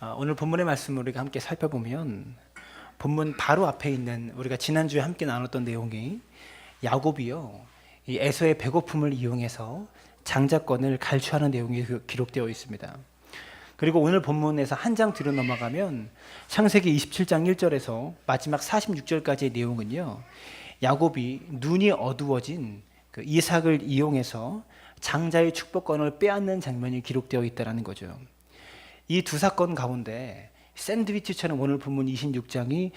오늘 본문의 말씀을 우리가 함께 살펴보면 본문 바로 앞에 있는 우리가 지난주에 함께 나눴던 내용이 야곱이요, 이 에서의 배고픔을 이용해서 장자권을 갈취하는 내용이 기록되어 있습니다. 그리고 오늘 본문에서 한 장 뒤로 넘어가면 창세기 27장 1절에서 마지막 46절까지의 내용은요, 야곱이 눈이 어두워진 그 이삭을 이용해서 장자의 축복권을 빼앗는 장면이 기록되어 있다는 거죠. 이 두 사건 가운데 샌드위치처럼 오늘 본문 26장이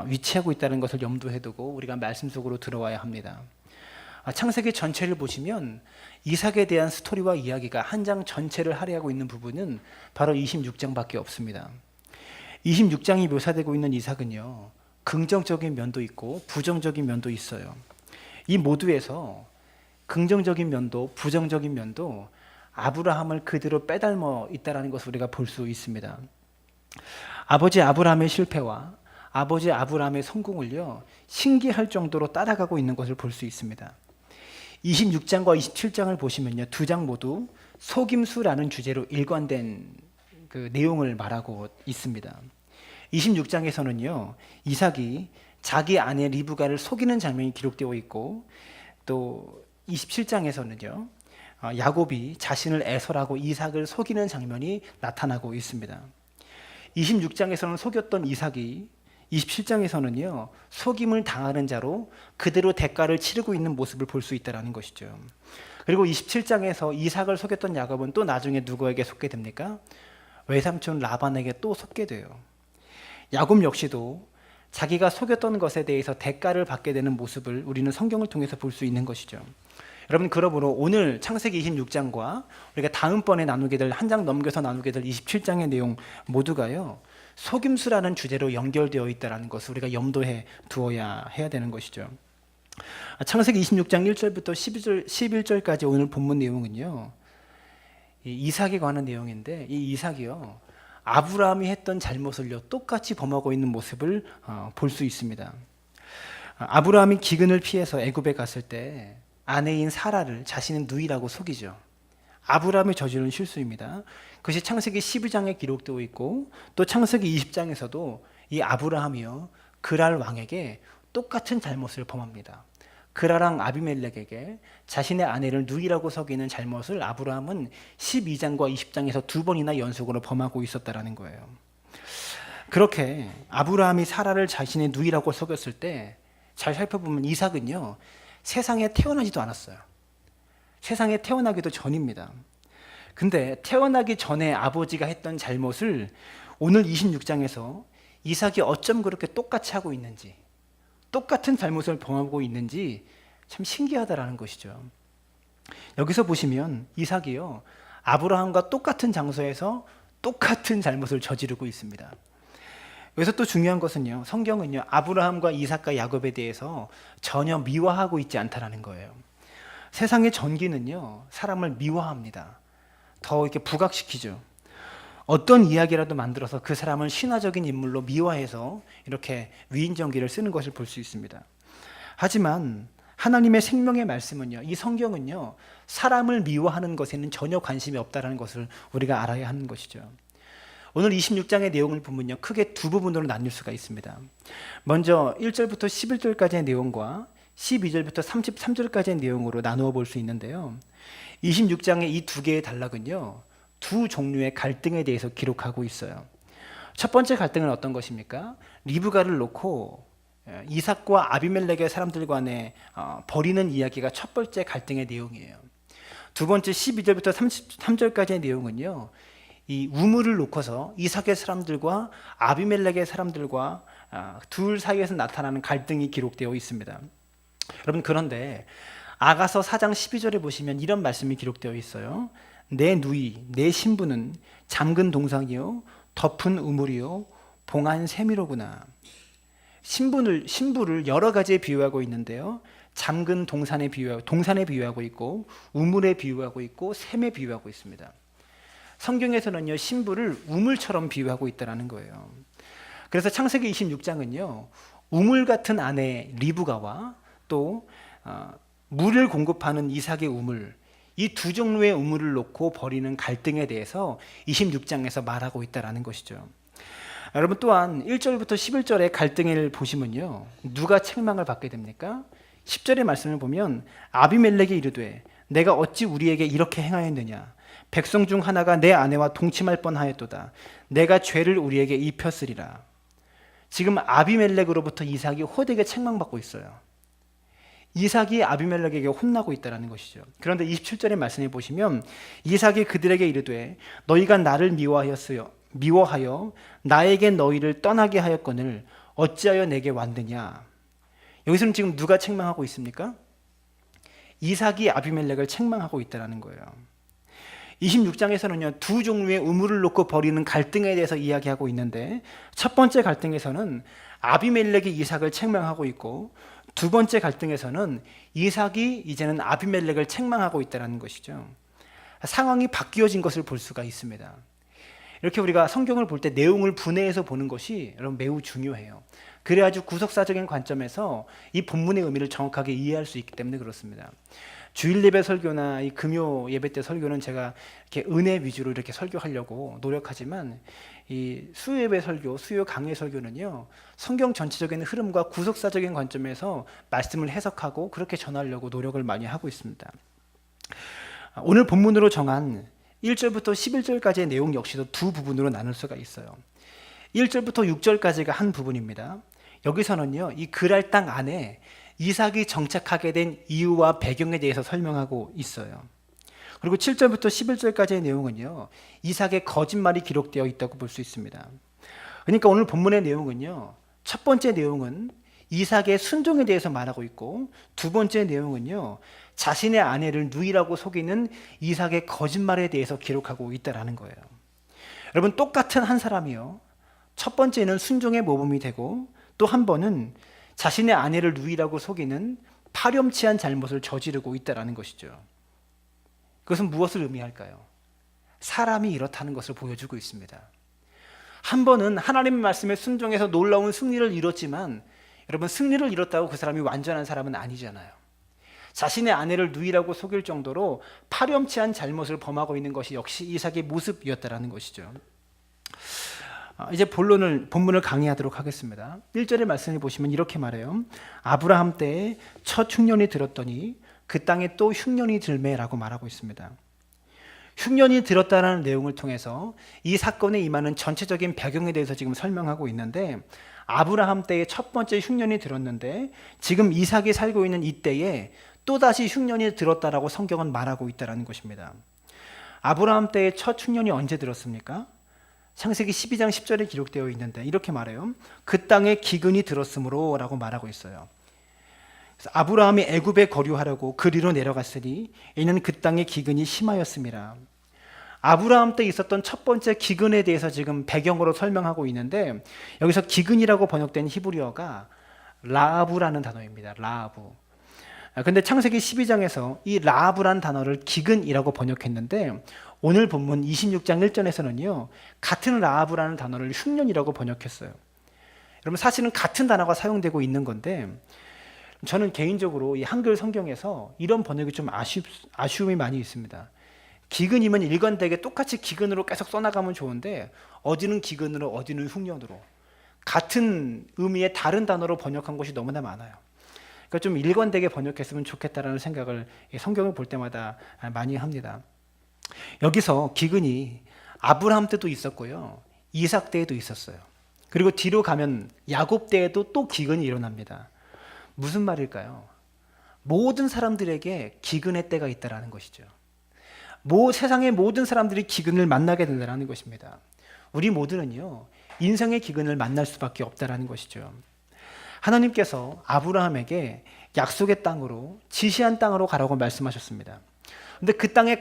위치하고 있다는 것을 염두에 두고 우리가 말씀 속으로 들어와야 합니다. 창세기 전체를 보시면 이삭에 대한 스토리와 이야기가 한 장 전체를 할애하고 있는 부분은 바로 26장밖에 없습니다. 26장이 묘사되고 있는 이삭은요, 긍정적인 면도 있고 부정적인 면도 있어요. 이 모두에서 긍정적인 면도 부정적인 면도 아브라함을 그대로 빼닮아 있다는 것을 우리가 볼 수 있습니다. 아버지 아브라함의 실패와 아버지 아브라함의 성공을요, 신기할 정도로 따라가고 있는 것을 볼 수 있습니다. 26장과 27장을 보시면요, 두 장 모두 속임수라는 주제로 일관된 그 내용을 말하고 있습니다. 26장에서는요, 이삭이 자기 아내 리브가를 속이는 장면이 기록되어 있고, 또 27장에서는요, 야곱이 자신을 에서라고 이삭을 속이는 장면이 나타나고 있습니다. 26장에서는 속였던 이삭이 27장에서는요, 속임을 당하는 자로 그대로 대가를 치르고 있는 모습을 볼 수 있다는 것이죠. 그리고 27장에서 이삭을 속였던 야곱은 또 나중에 누구에게 속게 됩니까? 외삼촌 라반에게 또 속게 돼요. 야곱 역시도 자기가 속였던 것에 대해서 대가를 받게 되는 모습을 우리는 성경을 통해서 볼 수 있는 것이죠. 여러분, 그러므로 오늘 창세기 26장과 우리가 다음번에 나누게 될, 한 장 넘겨서 나누게 될 27장의 내용 모두가요, 속임수라는 주제로 연결되어 있다는 것을 우리가 염두에 두어야 해야 되는 것이죠. 창세기 26장 1절부터 11절까지 오늘 본문 내용은요, 이삭에 관한 내용인데, 이 이삭이요, 아브라함이 했던 잘못을요 똑같이 범하고 있는 모습을 볼 수 있습니다. 아브라함이 기근을 피해서 애굽에 갔을 때 아내인 사라를 자신의 누이라고 속이죠. 아브라함이 저지른 실수입니다. 그것이 창세기 12장에 기록되어 있고, 또 창세기 20장에서도 이 아브라함이요, 그랄 왕에게 똑같은 잘못을 범합니다. 그랄 왕 아비멜렉에게 자신의 아내를 누이라고 속이는 잘못을 아브라함은 12장과 20장에서 두 번이나 연속으로 범하고 있었다는 거예요. 그렇게 아브라함이 사라를 자신의 누이라고 속였을 때 잘 살펴보면 이삭은요, 세상에 태어나지도 않았어요. 세상에 태어나기도 전입니다. 근데 태어나기 전에 아버지가 했던 잘못을 오늘 26장에서 이삭이 어쩜 그렇게 똑같이 하고 있는지, 똑같은 잘못을 범하고 있는지 참 신기하다라는 것이죠. 여기서 보시면 이삭이요, 아브라함과 똑같은 장소에서 똑같은 잘못을 저지르고 있습니다. 여기서 또 중요한 것은요, 성경은요, 아브라함과 이삭과 야곱에 대해서 전혀 미화하고 있지 않다라는 거예요. 세상의 전기는요, 사람을 미화합니다. 더 이렇게 부각시키죠. 어떤 이야기라도 만들어서 그 사람을 신화적인 인물로 미화해서 이렇게 위인전기를 쓰는 것을 볼 수 있습니다. 하지만 하나님의 생명의 말씀은요, 이 성경은요, 사람을 미화하는 것에는 전혀 관심이 없다는 것을 우리가 알아야 하는 것이죠. 오늘 26장의 내용을 보면요, 크게 두 부분으로 나눌 수가 있습니다. 먼저 1절부터 11절까지의 내용과 12절부터 33절까지의 내용으로 나누어 볼 수 있는데요, 26장의 이 두 개의 단락은요, 두 종류의 갈등에 대해서 기록하고 있어요. 첫 번째 갈등은 어떤 것입니까? 리브가를 놓고 이삭과 아비멜렉의 사람들 간에 벌이는 이야기가 첫 번째 갈등의 내용이에요. 두 번째 12절부터 33절까지의 내용은요, 이 우물을 놓고서 이삭의 사람들과 아비멜렉의 사람들과 둘 사이에서 나타나는 갈등이 기록되어 있습니다. 여러분, 그런데 아가서 4장 12절에 보시면 이런 말씀이 기록되어 있어요. 내 누이, 내 신부는 잠근 동상이요, 덮은 우물이요, 봉한 샘이로구나. 신부를 여러 가지에 비유하고 있는데요, 잠근 동산에 비유하고 있고, 우물에 비유하고 있고, 샘에 비유하고 있습니다. 성경에서는요, 신부를 우물처럼 비유하고 있다는 거예요. 그래서 창세기 26장은요, 우물 같은 아내 리브가와 또 물을 공급하는 이삭의 우물, 이 두 종류의 의무를 놓고 벌이는 갈등에 대해서 26장에서 말하고 있다는 것이죠. 여러분 또한 1절부터 11절의 갈등을 보시면요, 누가 책망을 받게 됩니까? 10절의 말씀을 보면 아비멜렉이 이르되 내가 어찌 우리에게 이렇게 행하였느냐, 백성 중 하나가 내 아내와 동침할 뻔하였도다. 내가 죄를 우리에게 입혔으리라. 지금 아비멜렉으로부터 이삭이 호되게 책망받고 있어요. 이삭이 아비멜렉에게 혼나고 있다는 것이죠. 그런데 27절의 말씀에 보시면 이삭이 그들에게 이르되 너희가 나를 미워하여 나에게 너희를 떠나게 하였거늘 어찌하여 내게 왔느냐. 여기서는 지금 누가 책망하고 있습니까? 이삭이 아비멜렉을 책망하고 있다는 거예요. 26장에서는요, 두 종류의 의무를 놓고 벌이는 갈등에 대해서 이야기하고 있는데, 첫 번째 갈등에서는 아비멜렉이 이삭을 책망하고 있고, 두 번째 갈등에서는 이삭이 이제는 아비멜렉을 책망하고 있다는 것이죠. 상황이 바뀌어진 것을 볼 수가 있습니다. 이렇게 우리가 성경을 볼 때 내용을 분해해서 보는 것이 여러분 매우 중요해요. 그래야 아주 구속사적인 관점에서 이 본문의 의미를 정확하게 이해할 수 있기 때문에 그렇습니다. 주일 예배 설교나 이 금요 예배 때 설교는 제가 이렇게 은혜 위주로 이렇게 설교하려고 노력하지만, 이 수요 예배 설교, 수요 강해 설교는요, 성경 전체적인 흐름과 구속사적인 관점에서 말씀을 해석하고 그렇게 전하려고 노력을 많이 하고 있습니다. 오늘 본문으로 정한 1절부터 11절까지의 내용 역시도 두 부분으로 나눌 수가 있어요. 1절부터 6절까지가 한 부분입니다. 여기서는요, 이 그랄 땅 안에 이삭이 정착하게 된 이유와 배경에 대해서 설명하고 있어요. 그리고 7절부터 11절까지의 내용은요, 이삭의 거짓말이 기록되어 있다고 볼 수 있습니다. 그러니까 오늘 본문의 내용은요, 첫 번째 내용은 이삭의 순종에 대해서 말하고 있고, 두 번째 내용은요, 자신의 아내를 누이라고 속이는 이삭의 거짓말에 대해서 기록하고 있다는 거예요. 여러분, 똑같은 한 사람이요, 첫 번째는 순종의 모범이 되고, 또 한 번은 자신의 아내를 누이라고 속이는 파렴치한 잘못을 저지르고 있다는 것이죠. 그것은 무엇을 의미할까요? 사람이 이렇다는 것을 보여주고 있습니다. 한 번은 하나님의 말씀에 순종해서 놀라운 승리를 이뤘지만, 여러분, 승리를 이뤘다고 그 사람이 완전한 사람은 아니잖아요. 자신의 아내를 누이라고 속일 정도로 파렴치한 잘못을 범하고 있는 것이 역시 이삭의 모습이었다는 것이죠. 이제 본문을 강의하도록 하겠습니다. 1절의 말씀을 보시면 이렇게 말해요. 아브라함 때에 첫 흉년이 들었더니 그 땅에 또 흉년이 들매라고 말하고 있습니다. 흉년이 들었다는 내용을 통해서 이 사건에 임하는 전체적인 배경에 대해서 지금 설명하고 있는데, 아브라함 때에 첫 번째 흉년이 들었는데 지금 이삭이 살고 있는 이때에 또다시 흉년이 들었다라고 성경은 말하고 있다는 것입니다. 아브라함 때의 첫 흉년이 언제 들었습니까? 창세기 12장 10절에 기록되어 있는데 이렇게 말해요. 그 땅에 기근이 들었으므로 라고 말하고 있어요. 아브라함이 애굽에 거류하려고 그리로 내려갔으니 이는 그 땅에 기근이 심하였습니다. 아브라함 때 있었던 첫 번째 기근에 대해서 지금 배경으로 설명하고 있는데, 여기서 기근이라고 번역된 히브리어가 라하브라는 단어입니다. 라하브. 근데 창세기 12장에서 이 라하브란 단어를 기근이라고 번역했는데, 오늘 본문 26장 1절에서는요, 같은 라하브라는 단어를 흉년이라고 번역했어요. 여러분, 사실은 같은 단어가 사용되고 있는 건데, 저는 개인적으로 이 한글 성경에서 이런 번역이 좀 아쉬움이 많이 있습니다. 기근이면 일관되게 똑같이 기근으로 계속 써나가면 좋은데, 어디는 기근으로 어디는 흉년으로 같은 의미의 다른 단어로 번역한 것이 너무나 많아요. 그러니까 좀 일관되게 번역했으면 좋겠다라는 생각을 성경을 볼 때마다 많이 합니다. 여기서 기근이 아브라함 때도 있었고요, 이삭 때에도 있었어요. 그리고 뒤로 가면 야곱 때에도 또 기근이 일어납니다. 무슨 말일까요? 모든 사람들에게 기근의 때가 있다는 것이죠. 세상의 모든 사람들이 기근을 만나게 된다는 것입니다. 우리 모두는요, 인생의 기근을 만날 수밖에 없다는 것이죠. 하나님께서 아브라함에게 약속의 땅으로, 지시한 땅으로 가라고 말씀하셨습니다. 근데 그 땅에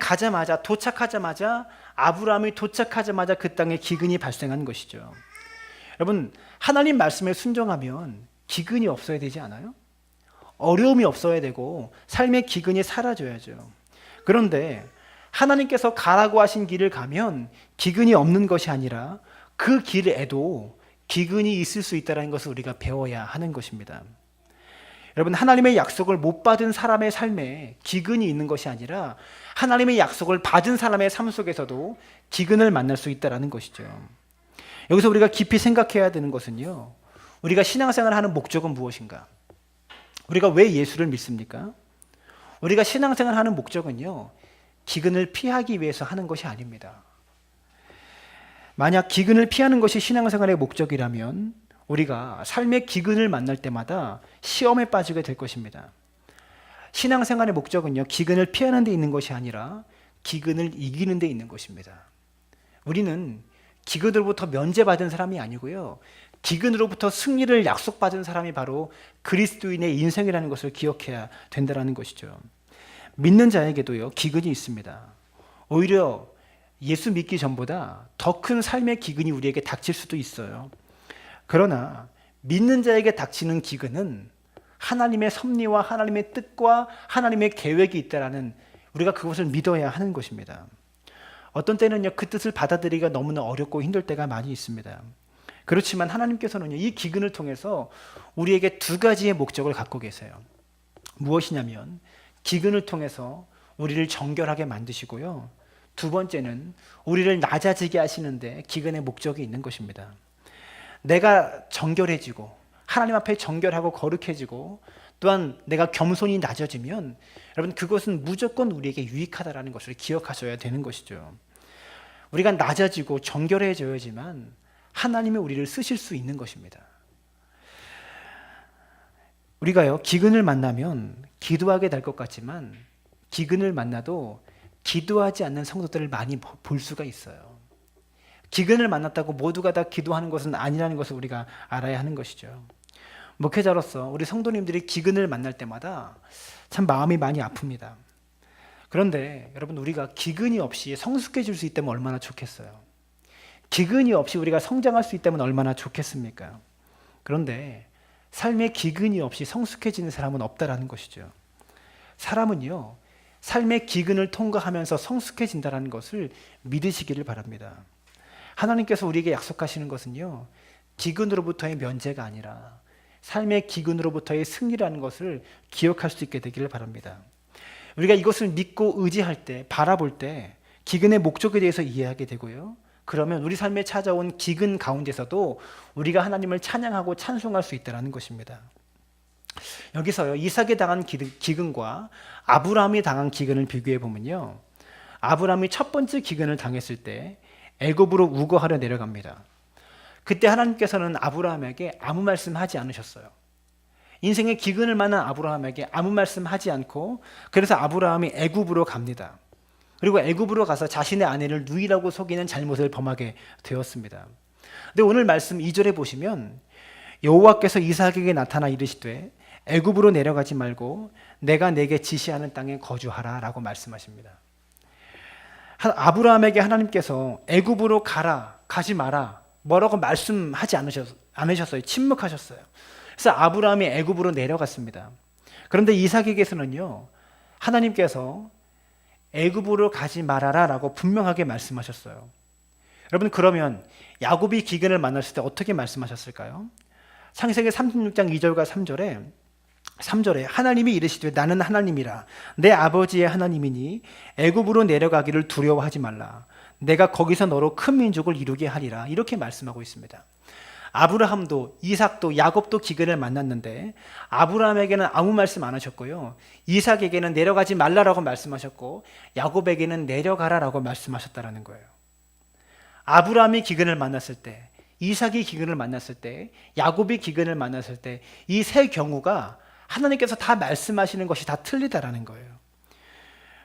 도착하자마자 아브라함이 도착하자마자 그 땅에 기근이 발생한 것이죠. 여러분, 하나님 말씀에 순종하면 기근이 없어야 되지 않아요? 어려움이 없어야 되고 삶의 기근이 사라져야죠. 그런데 하나님께서 가라고 하신 길을 가면 기근이 없는 것이 아니라 그 길에도 기근이 있을 수 있다는 것을 우리가 배워야 하는 것입니다. 여러분, 하나님의 약속을 못 받은 사람의 삶에 기근이 있는 것이 아니라 하나님의 약속을 받은 사람의 삶 속에서도 기근을 만날 수 있다는 것이죠. 여기서 우리가 깊이 생각해야 되는 것은요, 우리가 신앙생활을 하는 목적은 무엇인가? 우리가 왜 예수를 믿습니까? 우리가 신앙생활을 하는 목적은요, 기근을 피하기 위해서 하는 것이 아닙니다. 만약 기근을 피하는 것이 신앙생활의 목적이라면 우리가 삶의 기근을 만날 때마다 시험에 빠지게 될 것입니다. 신앙생활의 목적은요, 기근을 피하는 데 있는 것이 아니라 기근을 이기는 데 있는 것입니다. 우리는 기근으로부터 면제받은 사람이 아니고요, 기근으로부터 승리를 약속받은 사람이 바로 그리스도인의 인생이라는 것을 기억해야 된다는 것이죠. 믿는 자에게도요, 기근이 있습니다. 오히려 예수 믿기 전보다 더 큰 삶의 기근이 우리에게 닥칠 수도 있어요. 그러나 믿는 자에게 닥치는 기근은 하나님의 섭리와 하나님의 뜻과 하나님의 계획이 있다라는, 우리가 그것을 믿어야 하는 것입니다. 어떤 때는요, 그 뜻을 받아들이기가 너무나 어렵고 힘들 때가 많이 있습니다. 그렇지만 하나님께서는요, 이 기근을 통해서 우리에게 두 가지의 목적을 갖고 계세요. 무엇이냐면 기근을 통해서 우리를 정결하게 만드시고요, 두 번째는 우리를 낮아지게 하시는데 기근의 목적이 있는 것입니다. 내가 정결해지고 하나님 앞에 정결하고 거룩해지고 또한 내가 겸손히 낮아지면 여러분, 그것은 무조건 우리에게 유익하다라는 것을 기억하셔야 되는 것이죠. 우리가 낮아지고 정결해져야지만 하나님이 우리를 쓰실 수 있는 것입니다. 우리가요, 기근을 만나면 기도하게 될 것 같지만 기근을 만나도 기도하지 않는 성도들을 많이 볼 수가 있어요. 기근을 만났다고 모두가 다 기도하는 것은 아니라는 것을 우리가 알아야 하는 것이죠. 목회자로서 우리 성도님들이 기근을 만날 때마다 참 마음이 많이 아픕니다. 그런데 여러분, 우리가 기근이 없이 성숙해질 수 있다면 얼마나 좋겠어요. 기근이 없이 우리가 성장할 수 있다면 얼마나 좋겠습니까? 그런데 삶의 기근이 없이 성숙해지는 사람은 없다라는 것이죠. 사람은요, 삶의 기근을 통과하면서 성숙해진다는 것을 믿으시기를 바랍니다. 하나님께서 우리에게 약속하시는 것은요, 기근으로부터의 면제가 아니라 삶의 기근으로부터의 승리라는 것을 기억할 수 있게 되기를 바랍니다. 우리가 이것을 믿고 의지할 때, 바라볼 때 기근의 목적에 대해서 이해하게 되고요, 그러면 우리 삶에 찾아온 기근 가운데서도 우리가 하나님을 찬양하고 찬송할 수 있다는 것입니다. 여기서요, 이삭이 당한 기근과 아브라함이 당한 기근을 비교해 보면요, 아브라함이 첫 번째 기근을 당했을 때 애굽으로 우거하려 내려갑니다. 그때 하나님께서는 아브라함에게 아무 말씀하지 않으셨어요. 인생의 기근을 만난 아브라함에게 아무 말씀하지 않고, 그래서 아브라함이 애굽으로 갑니다. 그리고 애굽으로 가서 자신의 아내를 누이라고 속이는 잘못을 범하게 되었습니다. 근데 오늘 말씀 2절에 보시면 여호와께서 이삭에게 나타나 이르시되 애굽으로 내려가지 말고 내가 내게 지시하는 땅에 거주하라 라고 말씀하십니다. 아브라함에게 하나님께서 애굽으로 가라, 가지 마라 뭐라고 말씀하지 않으셨어요. 침묵하셨어요. 그래서 아브라함이 애굽으로 내려갔습니다. 그런데 이삭에게서는요, 하나님께서 애굽으로 가지 말아라 라고 분명하게 말씀하셨어요. 여러분, 그러면 야곱이 기근을 만났을 때 어떻게 말씀하셨을까요? 창세기 36장 2절과 3절에 하나님이 이르시되 나는 하나님이라 내 아버지의 하나님이니 애굽으로 내려가기를 두려워하지 말라. 내가 거기서 너로 큰 민족을 이루게 하리라. 이렇게 말씀하고 있습니다. 아브라함도 이삭도 야곱도 기근을 만났는데 아브라함에게는 아무 말씀 안 하셨고요, 이삭에게는 내려가지 말라라고 말씀하셨고 야곱에게는 내려가라라고 말씀하셨다라는 거예요. 아브라함이 기근을 만났을 때, 이삭이 기근을 만났을 때, 야곱이 기근을 만났을 때 이 세 경우가 하나님께서 다 말씀하시는 것이 다 틀리다라는 거예요.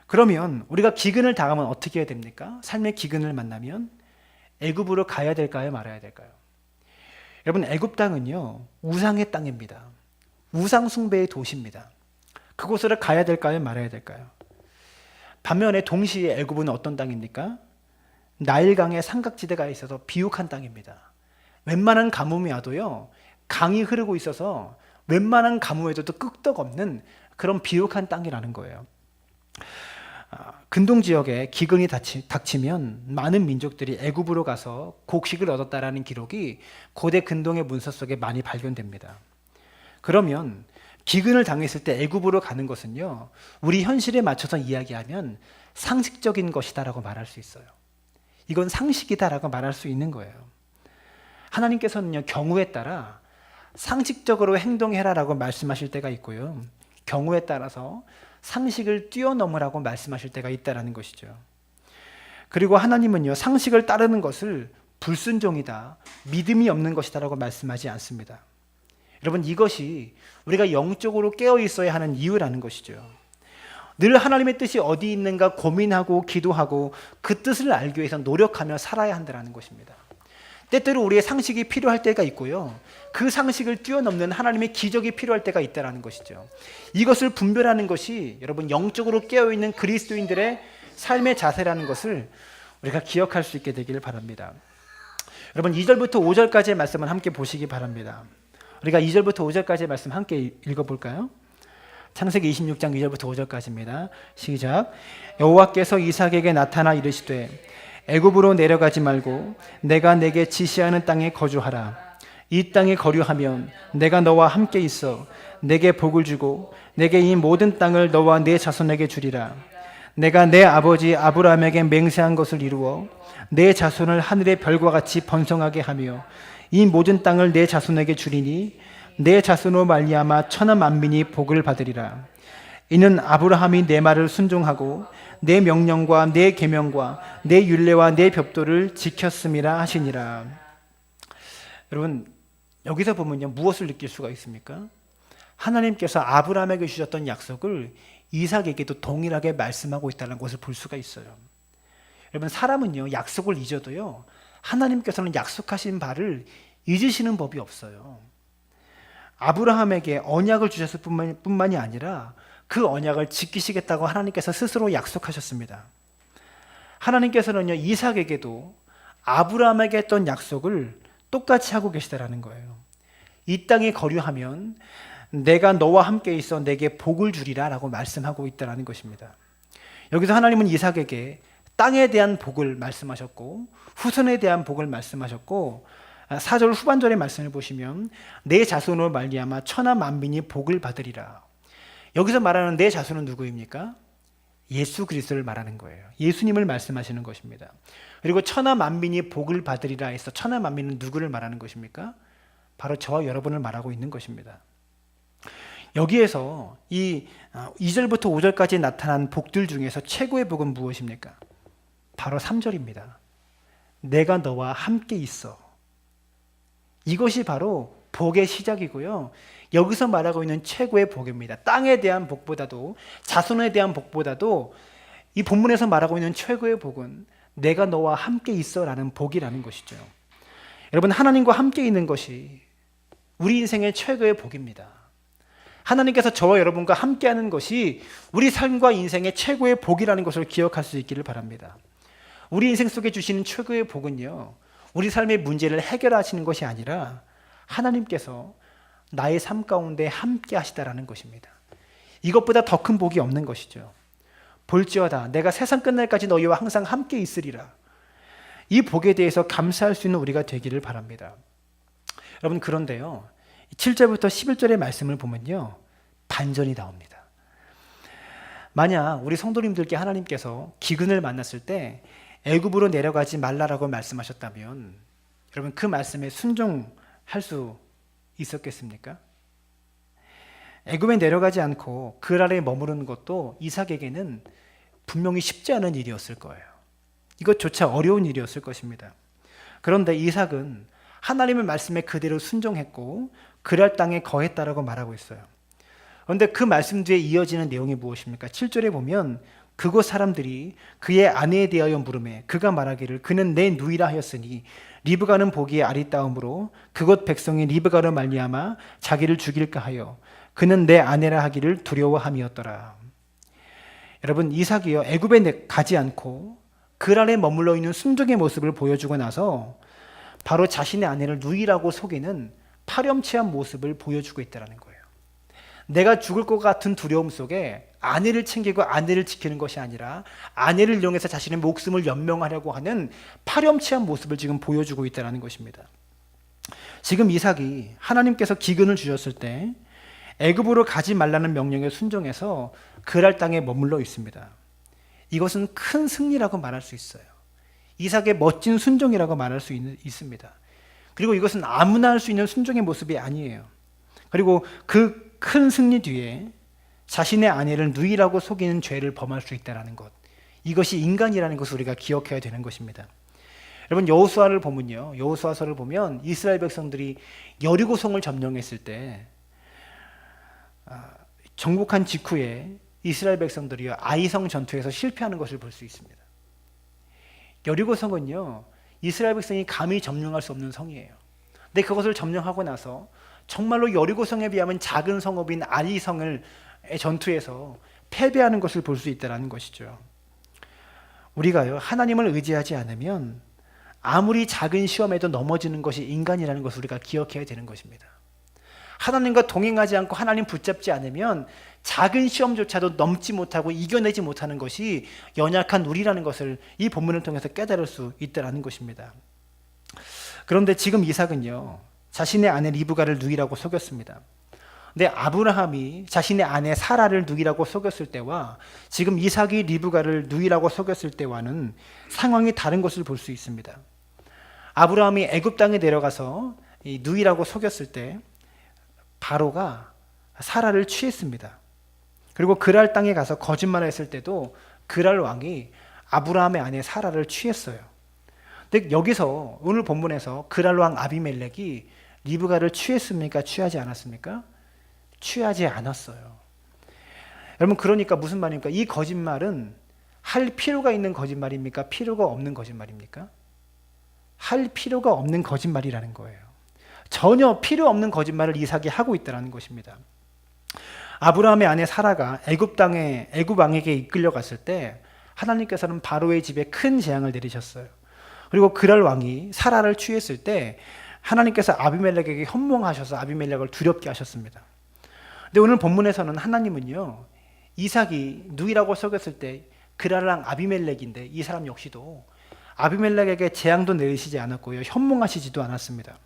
그러면 우리가 기근을 당하면 어떻게 해야 됩니까? 삶의 기근을 만나면 애굽으로 가야 될까요? 말아야 될까요? 여러분, 애굽 땅은요, 우상의 땅입니다. 우상 숭배의 도시입니다. 그곳으로 가야 될까요? 말아야 될까요? 반면에 동시에 애굽은 어떤 땅입니까? 나일강의 삼각지대가 있어서 비옥한 땅입니다. 웬만한 가뭄이 와도요, 강이 흐르고 있어서 웬만한 가뭄에도 끄떡없는 그런 비옥한 땅이라는 거예요. 근동 지역에 기근이 닥치면 많은 민족들이 애굽으로 가서 곡식을 얻었다라는 기록이 고대 근동의 문서 속에 많이 발견됩니다. 그러면 기근을 당했을 때 애굽으로 가는 것은요, 우리 현실에 맞춰서 이야기하면 상식적인 것이다라고 말할 수 있어요. 이건 상식이다라고 말할 수 있는 거예요. 하나님께서는요, 경우에 따라 상식적으로 행동해라라고 말씀하실 때가 있고요, 경우에 따라서 상식을 뛰어넘으라고 말씀하실 때가 있다라는 것이죠. 그리고 하나님은요, 상식을 따르는 것을 불순종이다, 믿음이 없는 것이다라고 말씀하지 않습니다. 여러분, 이것이 우리가 영적으로 깨어 있어야 하는 이유라는 것이죠. 늘 하나님의 뜻이 어디 있는가 고민하고 기도하고 그 뜻을 알기 위해서 노력하며 살아야 한다는 것입니다. 때때로 우리의 상식이 필요할 때가 있고요, 그 상식을 뛰어넘는 하나님의 기적이 필요할 때가 있다는 것이죠. 이것을 분별하는 것이 여러분 영적으로 깨어있는 그리스도인들의 삶의 자세라는 것을 우리가 기억할 수 있게 되기를 바랍니다. 여러분, 2절부터 5절까지의 말씀을 함께 보시기 바랍니다. 우리가 2절부터 5절까지의 말씀 함께 읽어볼까요? 창세기 26장 2절부터 5절까지입니다. 시작. 여호와께서 이삭에게 나타나 이르시되 애굽으로 내려가지 말고 내가 내게 지시하는 땅에 거주하라. 이 땅에 거류하면 내가 너와 함께 있어 내게 복을 주고 내게 이 모든 땅을 너와 네 자손에게 주리라. 내가 내 아버지 아브라함에게 맹세한 것을 이루어 내 자손을 하늘의 별과 같이 번성하게 하며 이 모든 땅을 내 자손에게 주리니 내 자손으로 말미암아 천하 만민이 복을 받으리라. 이는 아브라함이 내 말을 순종하고 내 명령과 내 계명과 내 율례와 내 법도를 지켰음이라 하시니라. 여러분, 여기서 보면요, 무엇을 느낄 수가 있습니까? 하나님께서 아브라함에게 주셨던 약속을 이삭에게도 동일하게 말씀하고 있다는 것을 볼 수가 있어요. 여러분, 사람은요, 약속을 잊어도요, 하나님께서는 약속하신 바를 잊으시는 법이 없어요. 아브라함에게 언약을 주셨을 뿐만이 아니라 그 언약을 지키시겠다고 하나님께서 스스로 약속하셨습니다. 하나님께서는요, 이삭에게도 아브라함에게 했던 약속을 똑같이 하고 계시다라는 거예요. 이 땅에 거류하면 내가 너와 함께 있어 내게 복을 주리라 라고 말씀하고 있다는 것입니다. 여기서 하나님은 이삭에게 땅에 대한 복을 말씀하셨고 후손에 대한 복을 말씀하셨고 4절 후반절의 말씀을 보시면 내 자손으로 말미암아 천하 만민이 복을 받으리라. 여기서 말하는 내 자손은 누구입니까? 예수 그리스도를 말하는 거예요. 예수님을 말씀하시는 것입니다. 그리고 천하 만민이 복을 받으리라 해서 천하 만민은 누구를 말하는 것입니까? 바로 저와 여러분을 말하고 있는 것입니다. 여기에서 이 2절부터 5절까지 나타난 복들 중에서 최고의 복은 무엇입니까? 바로 3절입니다. 내가 너와 함께 있어. 이것이 바로 복의 시작이고요, 여기서 말하고 있는 최고의 복입니다. 땅에 대한 복보다도 자손에 대한 복보다도 이 본문에서 말하고 있는 최고의 복은 내가 너와 함께 있어라는 복이라는 것이죠. 여러분, 하나님과 함께 있는 것이 우리 인생의 최고의 복입니다. 하나님께서 저와 여러분과 함께하는 것이 우리 삶과 인생의 최고의 복이라는 것을 기억할 수 있기를 바랍니다. 우리 인생 속에 주시는 최고의 복은요, 우리 삶의 문제를 해결하시는 것이 아니라 하나님께서 나의 삶 가운데 함께 하시다라는 것입니다. 이것보다 더 큰 복이 없는 것이죠. 볼지어다 내가 세상 끝날까지 너희와 항상 함께 있으리라. 이 복에 대해서 감사할 수 있는 우리가 되기를 바랍니다. 여러분, 그런데요, 7절부터 11절의 말씀을 보면요, 반전이 나옵니다. 만약 우리 성도님들께 하나님께서 기근을 만났을 때 애굽으로 내려가지 말라라고 말씀하셨다면 여러분, 그 말씀에 순종할 수 있었겠습니까? 애굽에 내려가지 않고 그 아래에 머무르는 것도 이삭에게는 분명히 쉽지 않은 일이었을 거예요. 이것조차 어려운 일이었을 것입니다. 그런데 이삭은 하나님의 말씀에 그대로 순종했고 그랄 땅에 거했다라고 말하고 있어요. 그런데 그 말씀 뒤에 이어지는 내용이 무엇입니까? 7절에 보면 그곳 사람들이 그의 아내에 대하여 물으매 그가 말하기를 그는 내 누이라 하였으니 리브가는 보기에 아리따움으로 그곳 백성이 리브가로 말미암아 자기를 죽일까 하여 그는 내 아내라 하기를 두려워함이었더라. 여러분, 이삭이요, 애굽에 가지 않고 그 아래 머물러 있는 순종의 모습을 보여주고 나서 바로 자신의 아내를 누이라고 속이는 파렴치한 모습을 보여주고 있다는 거예요. 내가 죽을 것 같은 두려움 속에 아내를 챙기고 아내를 지키는 것이 아니라 아내를 이용해서 자신의 목숨을 연명하려고 하는 파렴치한 모습을 지금 보여주고 있다는 것입니다. 지금 이삭이 하나님께서 기근을 주셨을 때 애굽으로 가지 말라는 명령에 순종해서 그랄 땅에 머물러 있습니다. 이것은 큰 승리라고 말할 수 있어요. 이삭의 멋진 순종이라고 말할 수 있습니다. 그리고 이것은 아무나 할 수 있는 순종의 모습이 아니에요. 그리고 그 큰 승리 뒤에 자신의 아내를 누이라고 속이는 죄를 범할 수 있다는 것, 이것이 인간이라는 것을 우리가 기억해야 되는 것입니다. 여러분, 여호수아를 보면요, 여호수아서를 보면 이스라엘 백성들이 여리고성을 점령했을 때 정복한 직후에 이스라엘 백성들이 아이성 전투에서 실패하는 것을 볼 수 있습니다. 여리고성은요, 이스라엘 백성이 감히 점령할 수 없는 성이에요. 근데 그것을 점령하고 나서 정말로 여리고성에 비하면 작은 성읍인 아이성을 전투에서 패배하는 것을 볼 수 있다는 것이죠. 우리가요, 하나님을 의지하지 않으면 아무리 작은 시험에도 넘어지는 것이 인간이라는 것을 우리가 기억해야 되는 것입니다. 하나님과 동행하지 않고 하나님 붙잡지 않으면 작은 시험조차도 넘지 못하고 이겨내지 못하는 것이 연약한 우리라는 것을 이 본문을 통해서 깨달을 수 있다는 것입니다. 그런데 지금 이삭은요, 자신의 아내 리브가를 누이라고 속였습니다. 근데 아브라함이 자신의 아내 사라를 누이라고 속였을 때와 지금 이삭이 리브가를 누이라고 속였을 때와는 상황이 다른 것을 볼 수 있습니다. 아브라함이 애굽 땅에 내려가서 이 누이라고 속였을 때 바로가 사라를 취했습니다. 그리고 그랄 땅에 가서 거짓말을 했을 때도 그랄 왕이 아브라함의 아내 사라를 취했어요. 근데 여기서 오늘 본문에서 그랄 왕 아비멜렉이 리브가를 취했습니까? 취하지 않았습니까? 취하지 않았어요. 여러분, 그러니까 무슨 말입니까? 이 거짓말은 할 필요가 있는 거짓말입니까? 필요가 없는 거짓말입니까? 할 필요가 없는 거짓말이라는 거예요. 전혀 필요 없는 거짓말을 이삭이 하고 있다는 것입니다. 아브라함의 아내 사라가 애굽 왕에게 이끌려 갔을 때 하나님께서는 바로의 집에 큰 재앙을 내리셨어요. 그리고 그랄 왕이 사라를 취했을 때 하나님께서 아비멜렉에게 현몽하셔서 아비멜렉을 두렵게 하셨습니다. 근데 오늘 본문에서는 하나님은요, 이삭이 누이라고 속였을 때 그랄 왕 아비멜렉인데 이 사람 역시도 아비멜렉에게 재앙도 내리시지 않았고요, 현몽하시지도 않았습니다.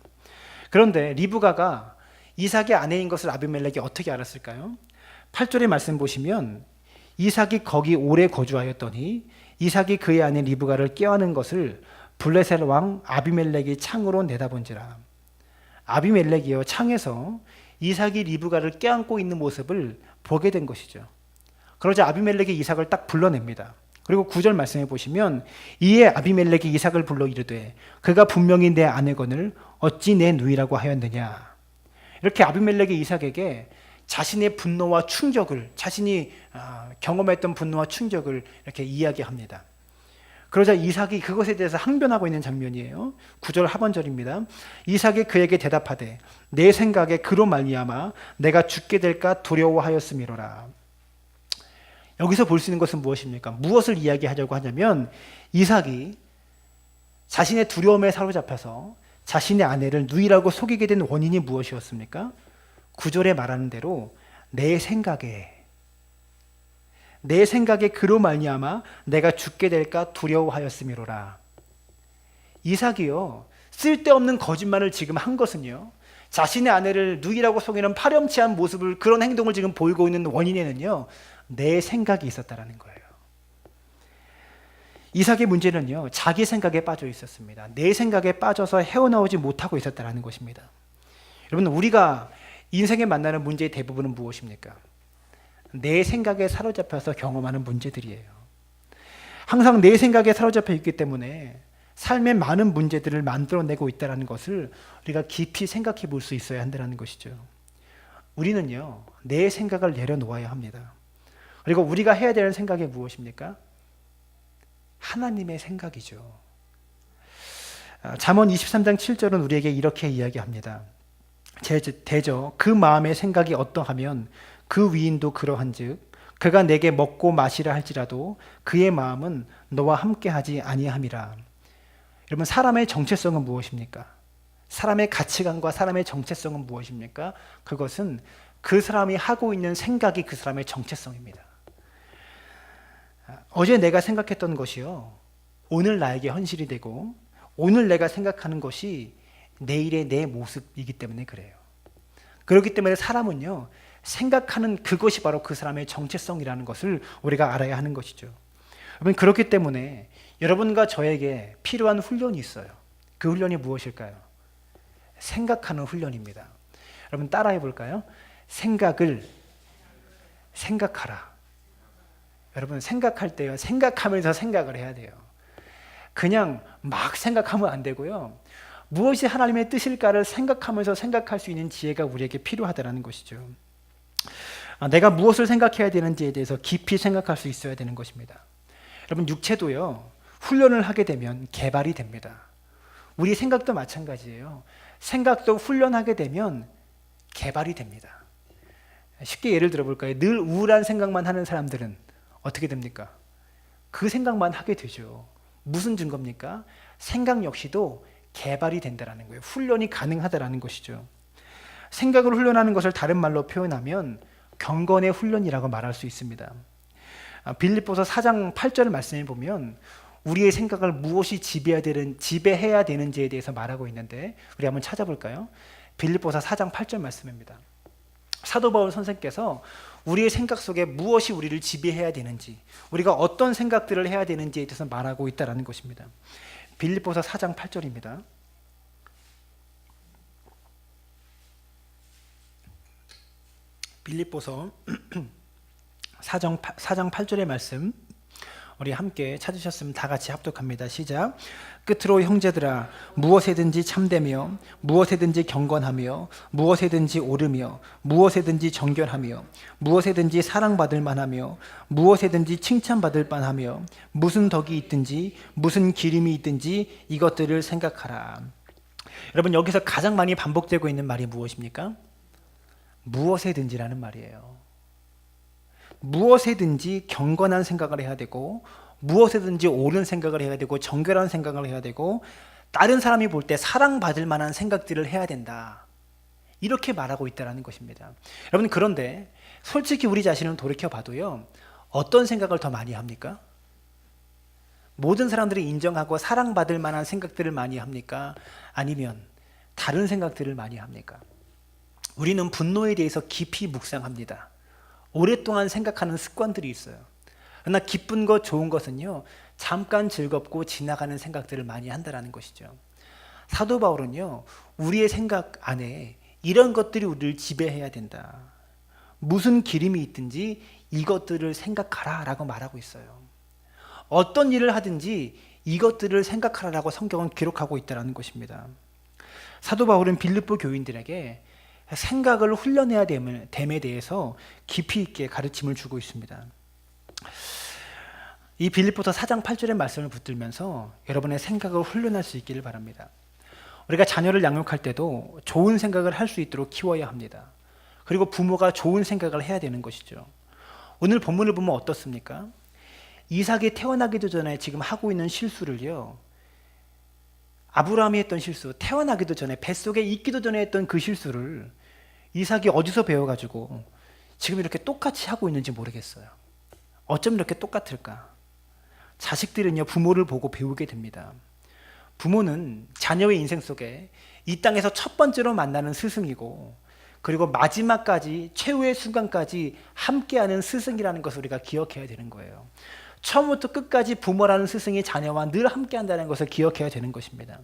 그런데 리브가가 이삭의 아내인 것을 아비멜렉이 어떻게 알았을까요? 8절의 말씀 보시면 이삭이 거기 오래 거주하였더니 이삭이 그의 아내 리브가를 꾀하는 것을 블레셋 왕 아비멜렉이 창으로 내다본지라. 아비멜렉이요, 창에서 이삭이 리브가를 껴안고 있는 모습을 보게 된 것이죠. 그러자 아비멜렉이 이삭을 딱 불러냅니다. 그리고 9절 말씀해 보시면 이에 아비멜렉이 이삭을 불러 이르되 그가 분명히 내 아내거늘 어찌 내 누이라고 하였느냐. 이렇게 아비멜렉이 이삭에게 자신의 분노와 충격을, 자신이 경험했던 분노와 충격을 이렇게 이야기합니다. 그러자 이삭이 그것에 대해서 항변하고 있는 장면이에요. 9절 하반절입니다. 이삭이 그에게 대답하되 내 생각에 그로 말미암아 내가 죽게 될까 두려워하였음이로라. 여기서 볼 수 있는 것은 무엇입니까? 무엇을 이야기하려고 하냐면 이삭이 자신의 두려움에 사로잡혀서 자신의 아내를 누이라고 속이게 된 원인이 무엇이었습니까? 9절에 말하는 대로 내 생각에 그로 말미암아 내가 죽게 될까 두려워하였음이로라. 이삭이요, 쓸데없는 거짓말을 지금 한 것은요, 자신의 아내를 누이라고 속이는 파렴치한 모습을, 그런 행동을 지금 보이고 있는 원인에는요, 내 생각이 있었다라는 거예요. 이삭의 문제는요, 자기 생각에 빠져 있었습니다. 내 생각에 빠져서 헤어나오지 못하고 있었다라는 것입니다. 여러분, 우리가 인생에 만나는 문제의 대부분은 무엇입니까? 내 생각에 사로잡혀서 경험하는 문제들이에요. 항상 내 생각에 사로잡혀 있기 때문에 삶의 많은 문제들을 만들어내고 있다는 것을 우리가 깊이 생각해 볼 수 있어야 한다는 것이죠. 우리는요, 내 생각을 내려놓아야 합니다. 그리고 우리가 해야 되는 생각이 무엇입니까? 하나님의 생각이죠. 잠언 23장 7절은 우리에게 이렇게 이야기합니다. 대저 그 마음의 생각이 어떠하면 그 위인도 그러한즉 그가 내게 먹고 마시라 할지라도 그의 마음은 너와 함께하지 아니함이라. 여러분, 사람의 정체성은 무엇입니까? 사람의 가치관과 사람의 정체성은 무엇입니까? 그것은 그 사람이 하고 있는 생각이 그 사람의 정체성입니다. 어제 내가 생각했던 것이요, 오늘 나에게 현실이 되고 오늘 내가 생각하는 것이 내일의 내 모습이기 때문에 그래요. 그렇기 때문에 사람은요, 생각하는 그것이 바로 그 사람의 정체성이라는 것을 우리가 알아야 하는 것이죠. 여러분, 그렇기 때문에 여러분과 저에게 필요한 훈련이 있어요. 그 훈련이 무엇일까요? 생각하는 훈련입니다. 여러분, 따라해 볼까요? 생각을 생각하라. 여러분, 생각할 때요, 생각하면서 생각을 해야 돼요. 그냥 막 생각하면 안 되고요. 무엇이 하나님의 뜻일까를 생각하면서 생각할 수 있는 지혜가 우리에게 필요하다는 것이죠. 내가 무엇을 생각해야 되는지에 대해서 깊이 생각할 수 있어야 되는 것입니다. 여러분, 육체도요, 훈련을 하게 되면 개발이 됩니다. 우리 생각도 마찬가지예요. 생각도 훈련하게 되면 개발이 됩니다. 쉽게 예를 들어볼까요? 늘 우울한 생각만 하는 사람들은 어떻게 됩니까? 그 생각만 하게 되죠. 무슨 증거입니까? 생각 역시도 개발이 된다는 거예요. 훈련이 가능하다는 것이죠. 생각을 훈련하는 것을 다른 말로 표현하면 경건의 훈련이라고 말할 수 있습니다. 빌립보서 4장 8절 말씀에 보면 우리의 생각을 무엇이 지배해야 되는지에 대해서 말하고 있는데, 우리 한번 찾아볼까요? 빌립보서 4장 8절 말씀입니다. 사도 바울 선생께서 우리의 생각 속에 무엇이 우리를 지배해야 되는지, 우리가 어떤 생각들을 해야 되는지에 대해서 말하고 있다는 것입니다. 빌립보서 4장 8절입니다. 빌립보서 4장 8절의 말씀 우리 함께 찾으셨으면 다 같이 합독합니다. 시작. 끝으로 형제들아, 무엇에든지 참되며 무엇에든지 경건하며 무엇에든지 옳으며 무엇에든지 정결하며 무엇에든지 사랑받을 만하며 무엇에든지 칭찬받을 만하며 무슨 덕이 있든지 무슨 기림이 있든지 이것들을 생각하라. 여러분, 여기서 가장 많이 반복되고 있는 말이 무엇입니까? 무엇에든지라는 말이에요. 무엇에든지 경건한 생각을 해야 되고, 무엇에든지 옳은 생각을 해야 되고, 정결한 생각을 해야 되고, 다른 사람이 볼 때 사랑받을 만한 생각들을 해야 된다, 이렇게 말하고 있다는 것입니다. 여러분, 그런데 솔직히 우리 자신을 돌이켜 봐도요, 어떤 생각을 더 많이 합니까? 모든 사람들이 인정하고 사랑받을 만한 생각들을 많이 합니까? 아니면 다른 생각들을 많이 합니까? 우리는 분노에 대해서 깊이 묵상합니다. 오랫동안 생각하는 습관들이 있어요. 그러나 기쁜 것, 좋은 것은요, 잠깐 즐겁고 지나가는 생각들을 많이 한다는 것이죠. 사도 바울은요, 우리의 생각 안에 이런 것들이 우리를 지배해야 된다, 무슨 기림이 있든지 이것들을 생각하라 라고 말하고 있어요. 어떤 일을 하든지 이것들을 생각하라라고 성경은 기록하고 있다는 것입니다. 사도 바울은 빌립보 교인들에게 생각을 훈련해야 됨에 대해서 깊이 있게 가르침을 주고 있습니다. 이 빌립보서 4장 8절의 말씀을 붙들면서 여러분의 생각을 훈련할 수 있기를 바랍니다. 우리가 자녀를 양육할 때도 좋은 생각을 할 수 있도록 키워야 합니다. 그리고 부모가 좋은 생각을 해야 되는 것이죠. 오늘 본문을 보면 어떻습니까? 이삭이 태어나기도 전에 지금 하고 있는 실수를요, 아브라함이 했던 실수, 태어나기도 전에 뱃속에 있기도 전에 했던 그 실수를 이삭이 어디서 배워가지고 지금 이렇게 똑같이 하고 있는지 모르겠어요. 어쩜 이렇게 똑같을까? 자식들은요, 부모를 보고 배우게 됩니다. 부모는 자녀의 인생 속에 이 땅에서 첫 번째로 만나는 스승이고, 그리고 마지막까지, 최후의 순간까지 함께하는 스승이라는 것을 우리가 기억해야 되는 거예요. 처음부터 끝까지 부모라는 스승이 자녀와 늘 함께한다는 것을 기억해야 되는 것입니다.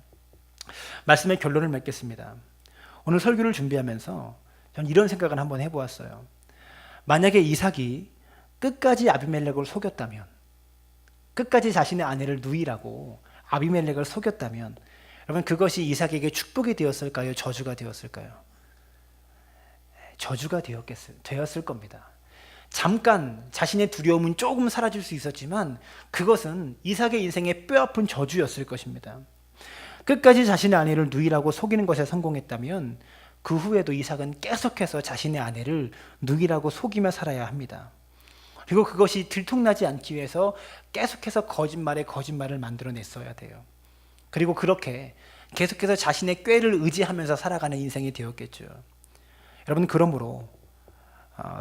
말씀의 결론을 맺겠습니다. 오늘 설교를 준비하면서 저는 이런 생각을 한번 해보았어요. 만약에 이삭이 끝까지 아비멜렉을 속였다면, 끝까지 자신의 아내를 누이라고 아비멜렉을 속였다면, 여러분, 그것이 이삭에게 축복이 되었을까요? 저주가 되었을까요? 저주가 되었을 겁니다. 잠깐 자신의 두려움은 조금 사라질 수 있었지만 그것은 이삭의 인생의 뼈아픈 저주였을 것입니다. 끝까지 자신의 아내를 누이라고 속이는 것에 성공했다면 그 후에도 이삭은 계속해서 자신의 아내를 누이라고 속이며 살아야 합니다. 그리고 그것이 들통나지 않기 위해서 계속해서 거짓말에 거짓말을 만들어냈어야 돼요. 그리고 그렇게 계속해서 자신의 꾀를 의지하면서 살아가는 인생이 되었겠죠. 여러분, 그러므로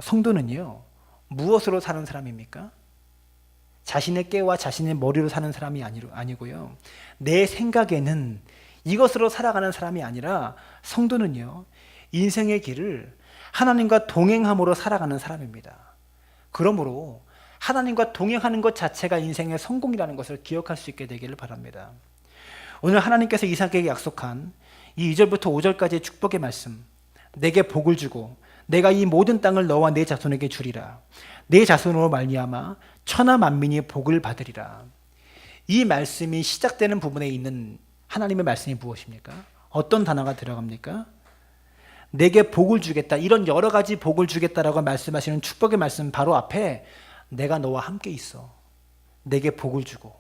성도는요, 무엇으로 사는 사람입니까? 자신의 꾀와 자신의 머리로 사는 사람이 아니고요, 내 생각에는 이것으로 살아가는 사람이 아니라 성도는요, 인생의 길을 하나님과 동행함으로 살아가는 사람입니다. 그러므로 하나님과 동행하는 것 자체가 인생의 성공이라는 것을 기억할 수 있게 되기를 바랍니다. 오늘 하나님께서 이삭에게 약속한 이 2절부터 5절까지의 축복의 말씀, 내게 복을 주고 내가 이 모든 땅을 너와 내 자손에게 주리라. 내 자손으로 말미암아 천하 만민이 복을 받으리라. 이 말씀이 시작되는 부분에 있는 하나님의 말씀이 무엇입니까? 어떤 단어가 들어갑니까? 내게 복을 주겠다. 이런 여러 가지 복을 주겠다라고 말씀하시는 축복의 말씀 바로 앞에 내가 너와 함께 있어. 내게 복을 주고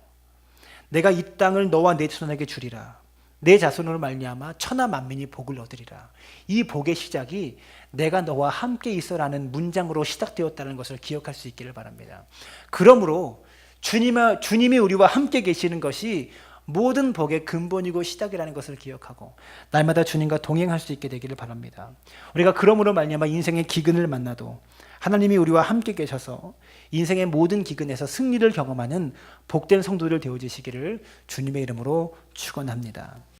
내가 이 땅을 너와 내 자손에게 주리라. 내 자손으로 말미암아 천하 만민이 복을 얻으리라. 이 복의 시작이 내가 너와 함께 있어라는 문장으로 시작되었다는 것을 기억할 수 있기를 바랍니다. 그러므로 주님이 우리와 함께 계시는 것이 모든 복의 근본이고 시작이라는 것을 기억하고 날마다 주님과 동행할 수 있게 되기를 바랍니다. 우리가 그러므로 말미암아 인생의 기근을 만나도 하나님이 우리와 함께 계셔서 인생의 모든 기근에서 승리를 경험하는 복된 성도들 되어지시기를 주님의 이름으로 축원합니다.